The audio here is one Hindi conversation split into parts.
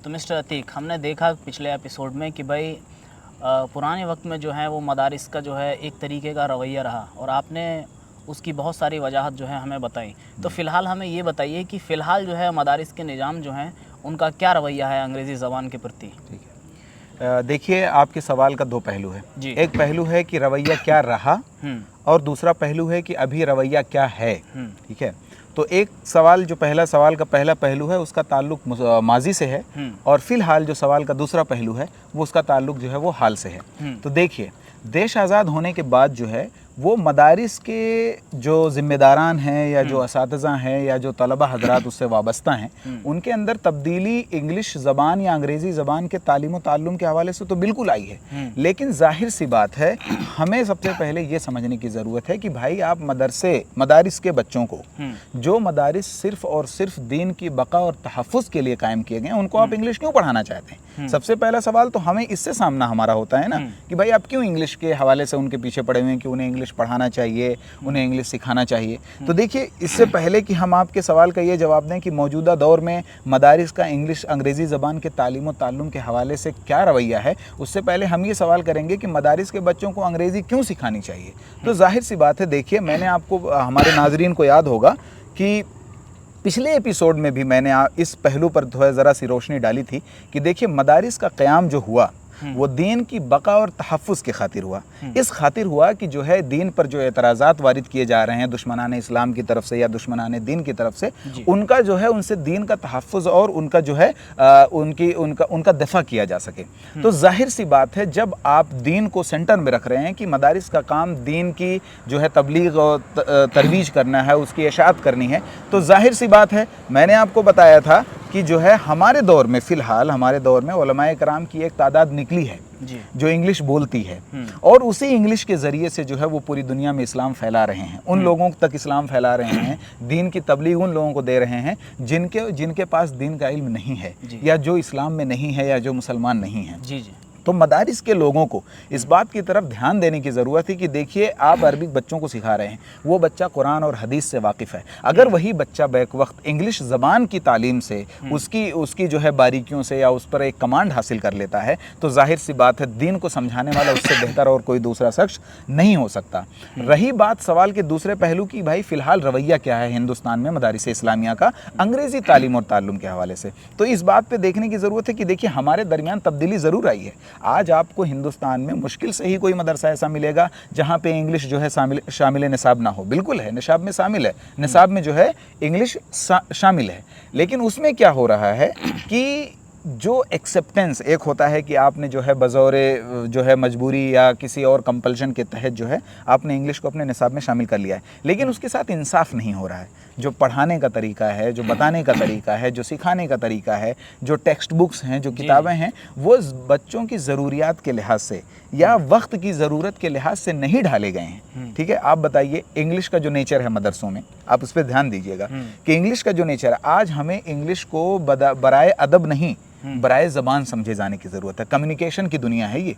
तो मिस्टर अतीक, हमने देखा पिछले एपिसोड में कि भाई पुराने वक्त में जो है वो मदारिस का जो है एक तरीके का रवैया रहा और आपने उसकी बहुत सारी वजाहत जो है हमें बताई। तो फ़िलहाल हमें ये बताइए कि फ़िलहाल जो है मदारिस के निज़ाम जो हैं उनका क्या रवैया है अंग्रेज़ी ज़बान के प्रति। ठीक है, देखिए आपके सवाल का दो पहलू है। एक पहलू है कि रवैया क्या रहा और दूसरा पहलू है कि अभी रवैया क्या है। ठीक है, तो एक सवाल जो पहला सवाल का पहला पहलू है उसका ताल्लुक माजी से है और फिलहाल जो सवाल का दूसरा पहलू है वो उसका ताल्लुक जो है वो हाल से है। तो देखिए, देश आज़ाद होने के बाद जो है वो मदारिस के जो ज़िम्मेदारान हैं या जो असातिज़ा हैं या जो तलबा हजरात उससे वाबस्ता हैं उनके अंदर तब्दीली इंग्लिश ज़बान या अंग्रेज़ी ज़बान के तालीम व ताल्लुम के हवाले से तो बिल्कुल आई है। लेकिन जाहिर सी बात है, हमें सबसे पहले ये समझने की ज़रूरत है कि भाई आप मदारिस के बच्चों को, जो मदारिस सिर्फ़ और सिर्फ दीन की बका और तहफ़्फ़ुज़ के लिए कायम किए गए हैं, उनको आप इंग्लिश क्यों पढ़ाना चाहते हैं? सबसे पहला सवाल तो हमें इससे सामना हमारा होता है ना कि भाई आप क्यों इंग्लिश के हवाले से उनके पीछे पड़े हुए हैं कि उन्हें इंग्लिश पढ़ाना चाहिए, उन्हें इंग्लिश सिखाना चाहिए। तो देखिए, इससे पहले कि हम आपके सवाल का ये जवाब दें कि मौजूदा दौर में मदारिस का इंग्लिश अंग्रेज़ी ज़बान के तालीम व ताल्लुम के हवाले से क्या रवैया है, उससे पहले हम ये सवाल करेंगे कि मदारिस के बच्चों को अंग्रेज़ी क्यों सिखानी चाहिए। तो जाहिर सी बात है, देखिए मैंने आपको, हमारे नाजरीन को याद होगा कि पिछले एपिसोड में भी मैंने इस पहलू पर थोड़ा ज़रा सी रोशनी डाली थी कि देखिए मदारिस का क़याम जो हुआ वो दीन की बका और तहफ़्फ़ुज़ के खातिर हुआ। इस खातिर हुआ कि जो है दीन पर जो एतराज़ात वारिद किए जा रहे हैं दुश्मनान इस्लाम की तरफ से या दुश्मनान दीन की तरफ से, उनका जो है उनसे दीन का तहफ़्फ़ुज़ और उनका जो है उनका दफ़ा किया जा सके। तो जाहिर सी बात है, जब आप दीन को सेंटर में रख रहे हैं कि मदारिस का काम दीन की जो है तबलीग और तरवीज करना है, उसकी इशाअत करनी है, तो जाहिर सी बात है, मैंने आपको बताया था कि जो है हमारे दौर में, फ़िलहाल हमारे दौर में उलमाए कराम की एक तादाद निकली है जो इंग्लिश बोलती है और उसी इंग्लिश के ज़रिए से जो है वो पूरी दुनिया में इस्लाम फैला रहे हैं, उन लोगों तक इस्लाम फैला रहे हैं, दीन की तबलीग उन लोगों को दे रहे हैं जिनके पास दीन का इल्म नहीं है या जो इस्लाम में नहीं है या जो मुसलमान नहीं है। तो मदारिस के लोगों को इस बात की तरफ ध्यान देने की ज़रूरत है कि देखिए, आप अरबिक बच्चों को सिखा रहे हैं, वो बच्चा कुरान और हदीस से वाकिफ़ है। अगर वही बच्चा बैक वक्त इंग्लिश ज़बान की तालीम से उसकी जो है बारीकियों से या उस पर एक कमांड हासिल कर लेता है, तो जाहिर सी बात है दीन को समझाने वाला उससे बेहतर और कोई दूसरा शख्स नहीं हो सकता। रही बात सवाल के दूसरे पहलू की, भाई फ़िलहाल रवैया क्या है हिंदुस्तान में मदारिस इस्लामिया का अंग्रेज़ी तालीम और ताल्लुम के हवाले से, तो इस बात पर देखने की ज़रूरत है कि देखिए हमारे दरमियान तब्दीली ज़रूर आई है। आज आपको हिंदुस्तान में मुश्किल से ही कोई मदरसा ऐसा मिलेगा जहाँ पे इंग्लिश जो है शामिल निसाब ना हो। बिल्कुल है, निसाब में शामिल है, निसाब में जो है इंग्लिश शामिल है, लेकिन उसमें क्या हो रहा है कि जो एक्सेप्टेंस एक होता है कि आपने जो है बज़ौरे जो है मजबूरी या किसी और कंपल्शन के तहत जो है आपने इंग्लिश को अपने निसाब में शामिल कर लिया है, लेकिन उसके साथ इंसाफ नहीं हो रहा है। जो पढ़ाने का तरीका है, जो बताने का तरीका है, जो सिखाने का तरीका है, जो टेक्स्ट बुक्स हैं, जो किताबें हैं, वो बच्चों की ज़रूरियात के लिहाज से या वक्त की ज़रूरत के लिहाज से नहीं ढाले गए हैं। ठीक है, आप बताइए, इंग्लिश का जो नेचर है मदरसों में, आप उस पर ध्यान दीजिएगा कि इंग्लिश का जो नेचर है, आज हमें इंग्लिश को बराए अदब नहीं, बराए ज़बान समझे जाने की ज़रूरत है। कम्युनिकेशन की दुनिया है ये,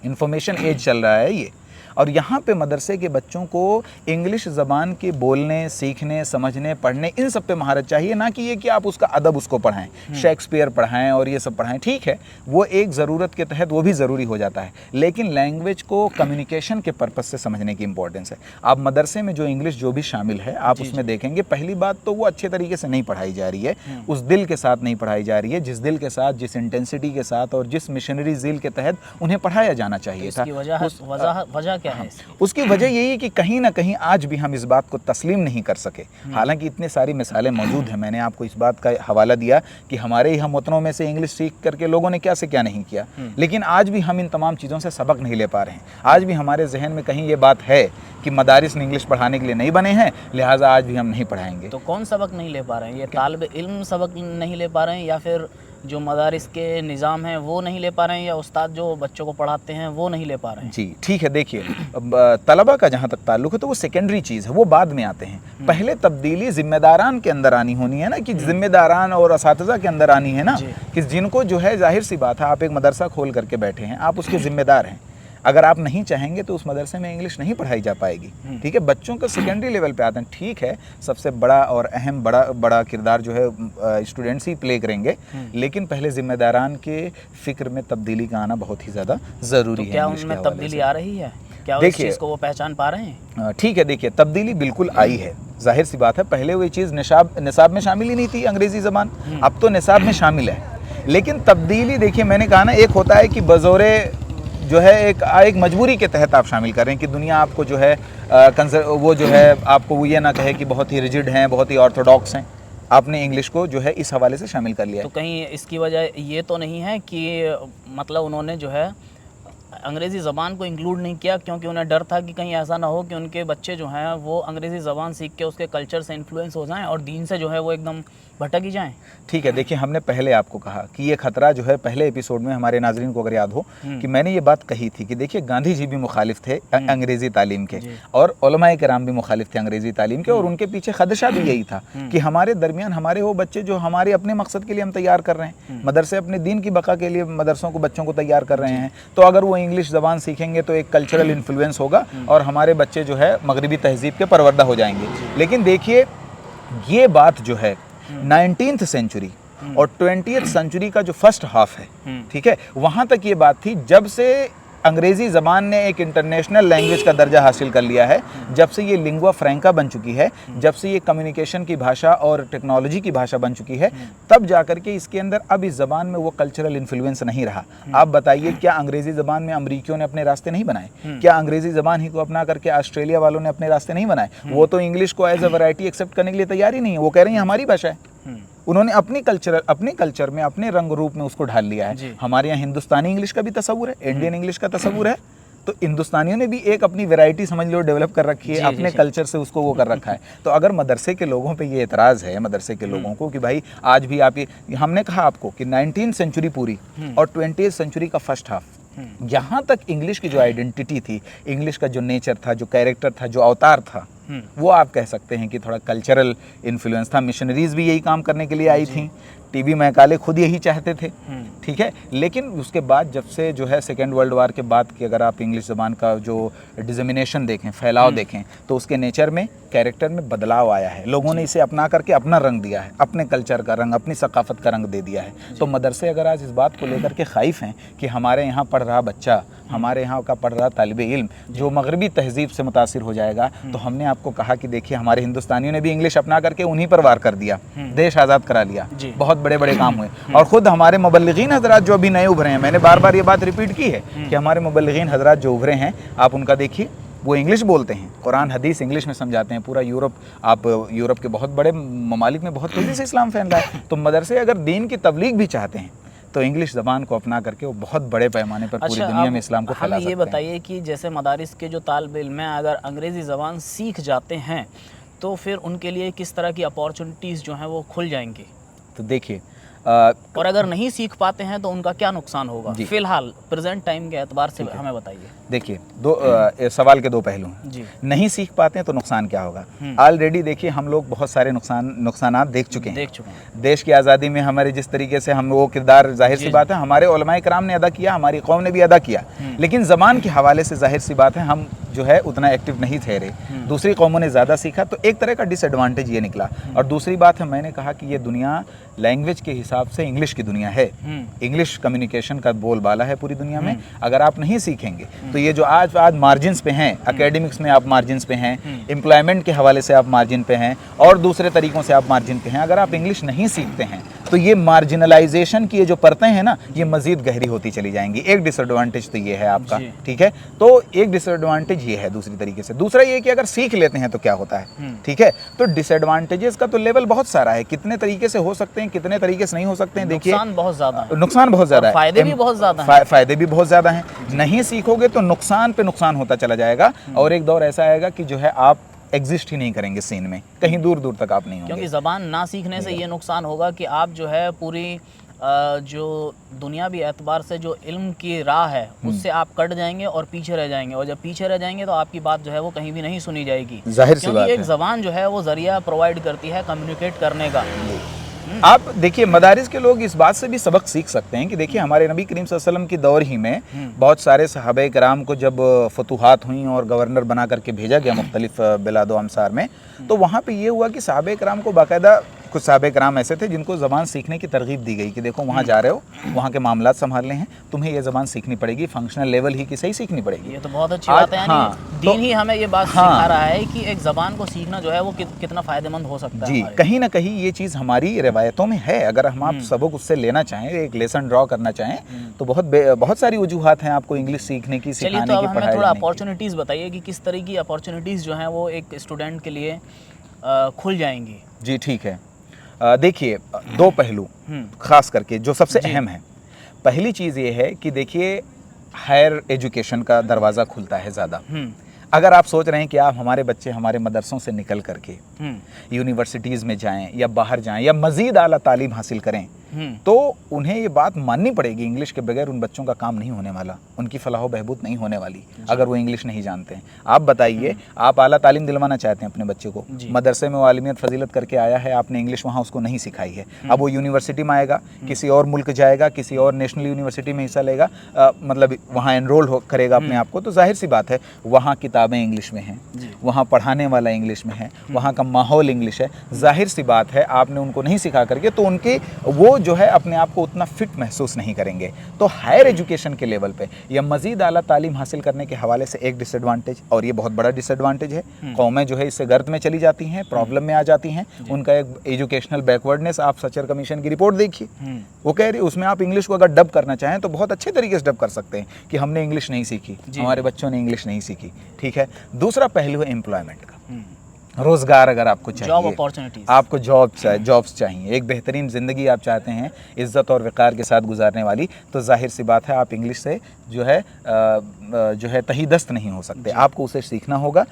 इंफॉर्मेशन एज चल रहा है ये, और यहाँ पे मदरसे के बच्चों को इंग्लिश ज़बान के बोलने, सीखने, समझने, पढ़ने, इन सब पे महारत चाहिए, ना कि ये कि आप उसका अदब उसको पढ़ाएं, शेक्सपियर पढ़ाएं और ये सब पढ़ाएं। ठीक है, वो एक ज़रूरत के तहत वो भी ज़रूरी हो जाता है, लेकिन लैंग्वेज को कम्युनिकेशन के पर्पज़ से समझने की इंपॉर्टेंस है। आप मदरसे में जो इंग्लिश जो भी शामिल है, आप उसमें देखेंगे, पहली बात तो वो अच्छे तरीके से नहीं पढ़ाई जा रही है, उस दिल के साथ नहीं पढ़ाई जा रही है जिस दिल के साथ, जिस इंटेंसिटी के साथ और जिस मिशनरी ज़ील के तहत उन्हें पढ़ाया जाना चाहिए था। वजह क्या है? उसकी वजह यही है कि कहीं ना कहीं आज भी हम इस बात को तस्लीम नहीं कर सके। हालांकि इतनी सारी मिसालें मौजूद हैं, मैंने आपको इस बात का हवाला दिया कि हमारे ही हम वतनों में से इंग्लिश सीख करके लोगों ने क्या से क्या नहीं किया, लेकिन आज भी हम इन तमाम चीज़ों से सबक नहीं ले पा रहे हैं। आज भी हमारे जहन में कहीं ये बात है कि मदारिस ने इंग्लिश पढ़ाने के लिए नहीं बने हैं, लिहाजा आज भी हम नहीं पढ़ाएंगे। तो कौन सबक नहीं ले पा रहे हैं? ये तालिब इल्म सबक नहीं ले पा रहे हैं, या फिर जो मदारिस के निज़ाम हैं वो नहीं ले पा रहे हैं, या उस्ताद जो बच्चों को पढ़ाते हैं वो नहीं ले पा रहे हैं? जी ठीक है, देखिए तलबा का जहाँ तक ताल्लुक़ है तो वो सेकेंडरी चीज़ है, वो बाद में आते हैं। पहले तब्दीली ज़िम्मेदारान के अंदर आनी होनी है ना, कि ज़िम्मेदारान और असातिज़ा के अंदर आनी है ना, कि जिनको जो है, जाहिर सी बात है, आप एक मदरसा खोल करके बैठे हैं, आप उसके ज़िम्मेदार हैं। अगर आप नहीं चाहेंगे तो उस मदरसे में इंग्लिश नहीं पढ़ाई जा पाएगी। ठीक है, बच्चों को सेकेंडरी लेवल पे आते हैं, ठीक है, सबसे बड़ा और अहम बड़ा किरदार जो है स्टूडेंट्स ही प्ले करेंगे, लेकिन पहले जिम्मेदारान के फिक्र में तब्दीली का आना बहुत ही ज़्यादा ज़रूरी है। क्या उनमें तब्दीली आ रही है? क्या इस चीज़ को वो पहचान पा रहे हैं? ठीक है, देखिए तब्दीली बिल्कुल आई है, जाहिर सी बात है। पहले वो चीज़ निसाब में शामिल ही नहीं थी अंग्रेज़ी ज़बान, अब तो निसाब में शामिल है। लेकिन तब्दीली देखिए, मैंने कहा ना, एक होता है कि बज़ौरे जो है एक मजबूरी के तहत आप शामिल कर रहे हैं कि दुनिया आपको जो है वो जो है आपको वो ये ना कहे कि बहुत ही रिजिड हैं, बहुत ही ऑर्थोडॉक्स हैं, आपने इंग्लिश को जो है इस हवाले से शामिल कर लिया है। तो कहीं इसकी वजह ये तो नहीं है कि मतलब उन्होंने जो है अंग्रेज़ी ज़बान को इंक्लूड नहीं किया क्योंकि उन्हें डर था कि कहीं ऐसा ना हो कि उनके बच्चे जो हैं वो अंग्रेज़ी ज़बान सीख के उसके कल्चर से इन्फ्लुएंस हो जाएं और दीन से जो है वो एकदम भटक ही जाएं? ठीक है, देखिए हमने पहले आपको कहा कि ये खतरा जो है, पहले एपिसोड में हमारे नाजरीन को अगर याद हो कि मैंने ये बात कही थी कि देखिए गांधी जी भी मुखालिफ थे अंग्रेज़ी तालीम के और उलमाए किराम भी मुखालिफ थे अंग्रेज़ी तालीम के, और उनके पीछे खदशा भी यही था कि हमारे दरमियान हमारे वो बच्चे जो हमारे अपने मकसद के लिए हम तैयार कर रहे हैं, मदरसे अपने दीन की बका के लिए मदरसों को बच्चों को तैयार कर रहे हैं, तो अगर वो इंग्लिश ज़बान सीखेंगे तो एक कल्चरल इन्फ्लुएंस होगा और हमारे बच्चे जो है मगरबी तहजीब के परवरदा हो जाएंगे। लेकिन देखिए ये बात जो है 19th सेंचुरी और 20th सेंचुरी का जो फर्स्ट हाफ है, ठीक है, वहाँ तक ये बात थी जब से अंग्रेज़ी ज़बान ने एक इंटरनेशनल लैंग्वेज का दर्जा हासिल कर लिया है, जब से ये लिंगुआ फ्रैंका बन चुकी है, जब से ये कम्युनिकेशन की भाषा और टेक्नोलॉजी की भाषा बन चुकी है, तब जाकर के इसके अंदर अब इस ज़बान में वो कल्चरल इन्फ्लुएंस नहीं रहा। आप बताइए, क्या अंग्रेज़ी ज़बान में अमरीकियों ने अपने रास्ते नहीं बनाए? क्या अंग्रेज़ी ज़बान ही को अपना करके ऑस्ट्रेलिया वालों ने अपने रास्ते नहीं बनाए? वो तो इंग्लिश को एज ए वैरायटी एक्सेप्ट करने के लिए तैयार ही नहीं है, वो कह रही है हमारी भाषा है। उन्होंने अपने कल्चर में, अपने रंग रूप में उसको ढाल लिया है। हमारे यहाँ हिंदुस्तानी इंग्लिश का भी तसव्वुर है, इंडियन इंग्लिश का तसव्वुर है, तो हिंदुस्तानियों ने भी एक अपनी वैरायटी समझ लो डेवलप कर रखी है, अपने कल्चर से उसको वो कर रखा है। तो अगर मदरसे के लोगों पे ये एतराज़ है, मदरसे के लोगों को, कि भाई आज भी आप ये, हमने कहा आपको कि 19th सेंचुरी पूरी और 20th सेंचुरी का फर्स्ट हाफ, यहाँ तक इंग्लिश की जो आइडेंटिटी थी, इंग्लिश का जो नेचर था, जो कैरेक्टर था, जो अवतार था, वो आप कह सकते हैं कि थोड़ा कल्चरल इन्फ्लुएंस था। मिशनरीज भी यही काम करने के लिए आई थी, टीबी मैकाले खुद यही चाहते थे, ठीक है। लेकिन उसके बाद जब से जो है सेकेंड वर्ल्ड वार के बाद की अगर आप इंग्लिश ज़बान का जो डिज़मिनेशन देखें, फैलाव देखें, तो उसके नेचर में, कैरेक्टर में बदलाव आया है। लोगों ने इसे अपना करके अपना रंग दिया है, अपने कल्चर का रंग, अपनी सकाफ़त का रंग दे दिया है। तो मदरसे अगर आज इस बात को लेकर के ख़ाइफ़ हैं कि हमारे यहाँ पढ़ रहा बच्चा, हमारे यहाँ का पढ़ रहा तालिबे इल्म जो मगरबी तहजीब से मुतासिर हो जाएगा, तो हमने आपको कहा कि देखिए हमारे हिंदुस्तानियों ने भी इंग्लिश अपना करके उन्हीं पर वार कर दिया, देश आज़ाद करा लिया, बहुत बड़े बड़े काम हुए। और ख़ुद हमारे मुबल्लिगीन हज़रात जो अभी नए उभरे हैं, मैंने बार बार ये बात रिपीट की है कि हमारे मुबल्लिगीन हज़रात जो उभरे हैं, आप उनका देखिए, वो इंग्लिश बोलते हैं, कुरान हदीस इंग्लिश में समझाते हैं। पूरा यूरोप, आप यूरोप के बहुत बड़े ममालिक में बहुत तेज़ी से इस्लाम फैल रहा है। तो मदरसे अगर दीन की तबलीग भी चाहते हैं तो इंग्लिश ज़बान को अपना करके वो बहुत बड़े पैमाने पर पूरी दुनिया में इस्लाम को फैला सकते हैं। ये बताइए कि जैसे मदारिस के जो तालिब इल्म हैं, अगर अंग्रेज़ी ज़बान सीख जाते हैं तो फिर उनके लिए किस तरह की अपॉर्चुनिटीज़ जो हैं वो खुल जाएंगी? तो देखिए, और अगर नहीं सीख पाते हैं तो उनका क्या नुकसान होगा? फिलहाल प्रेजेंट टाइम के एतबार से हमें बताइए। देखिए, सवाल के दो पहलू हैं। नहीं सीख पाते हैं तो नुकसान क्या होगा? ऑलरेडी देखिए हम लोग बहुत सारे नुकसानात देख चुके हैं। देश की आज़ादी में हमारे जिस तरीके से हम वो किरदार, जाहिर सी बात है हमारे उलमाए किराम ने अदा किया, हमारी कौम ने भी अदा किया, लेकिन ज़बान के हवाले से जाहिर सी बात है हम जो है उतना एक्टिव नहीं ठहरे। दूसरी कौमों ने ज़्यादा सीखा, तो एक तरह का डिसएडवांटेज ये निकला। और दूसरी बात है, मैंने कहा कि ये दुनिया लैंग्वेज के हिसाब से इंग्लिश की दुनिया है, इंग्लिश कम्युनिकेशन का बोलबाला है पूरी दुनिया में। अगर आप नहीं सीखेंगे तो ये जो आज मार्जिन्स पे हैं, एकेडमिक्स में आप मार्जिन्स पे हैं, एम्प्लॉयमेंट के हवाले से आप मार्जिन पे हैं, और दूसरे तरीक़ों से आप मार्जिन पे हैं, अगर आप इंग्लिश नहीं सीखते हैं तो ये मार्जिनलाइजेशन की ये जो परतें हैं ना, ये मज़ीद गहरी होती चली जाएंगी। एक डिसएडवांटेज तो ये है आपका, ठीक है। तो एक डिसएडवांटेज ये है दूसरी तरीके से। दूसरा ये कि अगर सीख लेते हैं तो क्या होता है, ठीक है। तो डिसएडवांटेजेस का तो लेवल बहुत सारा है, कितने तरीके से हो सकते हैं, कितने तरीके से नहीं हो सकते हैं। देखिए, नुकसान बहुत ज़्यादा है, फ़ायदे भी बहुत ज़्यादा हैं। फ़ायदे भी बहुत ज़्यादा हैं। नहीं सीखोगे तो नुकसान पे नुकसान होता चला जाएगा, और एक दौर ऐसा आएगा कि जो है आप एग्जिस्ट ही नहीं करेंगे सीन में, कहीं दूर दूर तक आप नहीं होंगे। क्योंकि ज़बान ना सीखने से ये नुकसान होगा कि आप जो है पूरी जो दुनियावी एतबार से जो इल्म की राह है उससे आप कट जाएंगे और पीछे रह जाएंगे, और जब पीछे रह जाएंगे तो आपकी बात जो है वो कहीं भी नहीं सुनी जाएगी। जाहिर सी बात है, एक ज़बान जो है वो ज़रिया प्रोवाइड करती है कम्युनिकेट करने का। आप देखिए मदारिस के लोग इस बात से भी सबक सीख सकते हैं कि देखिए हमारे नबी करीम सल्लल्लाहु अलैहि वसल्लम की दौर ही में बहुत सारे सहाबे कराम को जब फतूहात हुई और गवर्नर बना करके भेजा गया मुख्तलिफ बिलादो अमसार में, तो वहाँ पे ये हुआ कि सहाबे कराम को बाकायदा कुछ सहाबे कराम ऐसे थे जिनको ज़बान सीखने की तरगीब दी गई कि देखो वहाँ जा रहे हो, वहाँ के मामलात संभालने हैं, तुम्हें ये ज़बान सीखनी पड़ेगी, फंक्शनल लेवल ही की सही सीखनी पड़ेगी। ये तो बहुत अच्छी बात है, यानी हाँ, दीन ही हमें ये बात सिखा रहा है कि एक ज़बान को सीखना जो है वो कितना फ़ायदेमंद हो सकता है। जी, कहीं ना कहीं ये चीज़ हमारी रिवायतों में है। अगर हम आप सबक उससे लेना चाहें, एक लेसन ड्रॉ करना चाहें, तो बहुत सारी वजूहात हैं आपको इंग्लिश सीखने की, सिखाने की, पढ़ाई हमें थोड़ा अपॉर्चुनिटीज़ बताइए कि किस तरह की अपॉर्चुनिटीज़ जो हैं वो एक स्टूडेंट के लिए खुल जाएंगी। जी ठीक है, देखिए दो पहलू खास करके जो सबसे अहम है। पहली चीज़ ये है कि देखिए हायर एजुकेशन का दरवाज़ा खुलता है ज़्यादा। अगर आप सोच रहे हैं कि आप हमारे बच्चे हमारे मदरसों से निकल करके यूनिवर्सिटीज़ में जाएं या बाहर जाएं या मज़ीद आला तालीम हासिल करें, तो उन्हें ये बात माननी पड़ेगी, इंग्लिश के बगैर उन बच्चों का काम नहीं होने वाला, उनकी फलाह बहबूद नहीं होने वाली अगर वो इंग्लिश नहीं जानते हैं। आप बताइए, आप आला तालीम दिलवाना चाहते हैं अपने बच्चे को, मदरसे में वो आलिमियत फजीलत करके आया है, आपने इंग्लिश वहाँ उसको नहीं सिखाई है, अब वो यूनिवर्सिटी में आएगा, किसी और मुल्क जाएगा, किसी और नेशनल यूनिवर्सिटी में हिस्सा लेगा, मतलब वहाँ एनरोल करेगा अपने आप को, तो जाहिर सी बात है वहाँ किताबें इंग्लिश में हैं, वहाँ पढ़ाने वाला इंग्लिश में है, वहाँ का माहौल इंग्लिश है। जाहिर सी बात है आपने उनको नहीं सिखा करके तो उनके वो जो है अपने आप को उतना फिट महसूस नहीं करेंगे। तो हायर एजुकेशन के लेवल पे या मज़ीद आला तालीम हासिल करने के हवाले से एक डिसएडवांटेज, और ये बहुत बड़ा डिसएडवांटेज है, कौमें जो है इससे गर्त में चली जाती हैं, प्रॉब्लम में आ जाती हैं, उनका एक एजुकेशनल बैकवर्डनेस। आप सचर कमीशन की रिपोर्ट देखिए, वो कह रही उसमें आप इंग्लिश को अगर डब करना चाहें तो बहुत अच्छे तरीके से डब कर सकते हैं कि हमने इंग्लिश नहीं सीखी, हमारे बच्चों ने इंग्लिश नहीं सीखी। ठीक है, दूसरा पहलू है एम्प्लॉयमेंट का, रोज़गार अगर आपको चाहिए, जॉब अपॉर्चुनिटीज, आपको जॉब्स चाहिए, एक बेहतरीन ज़िंदगी आप चाहते हैं इज़्ज़त और वक़ार के साथ गुजारने वाली, तो जाहिर सी बात है आप इंग्लिश से जो है तही दस्त नहीं हो सकते, आपको उसे सीखना होगा।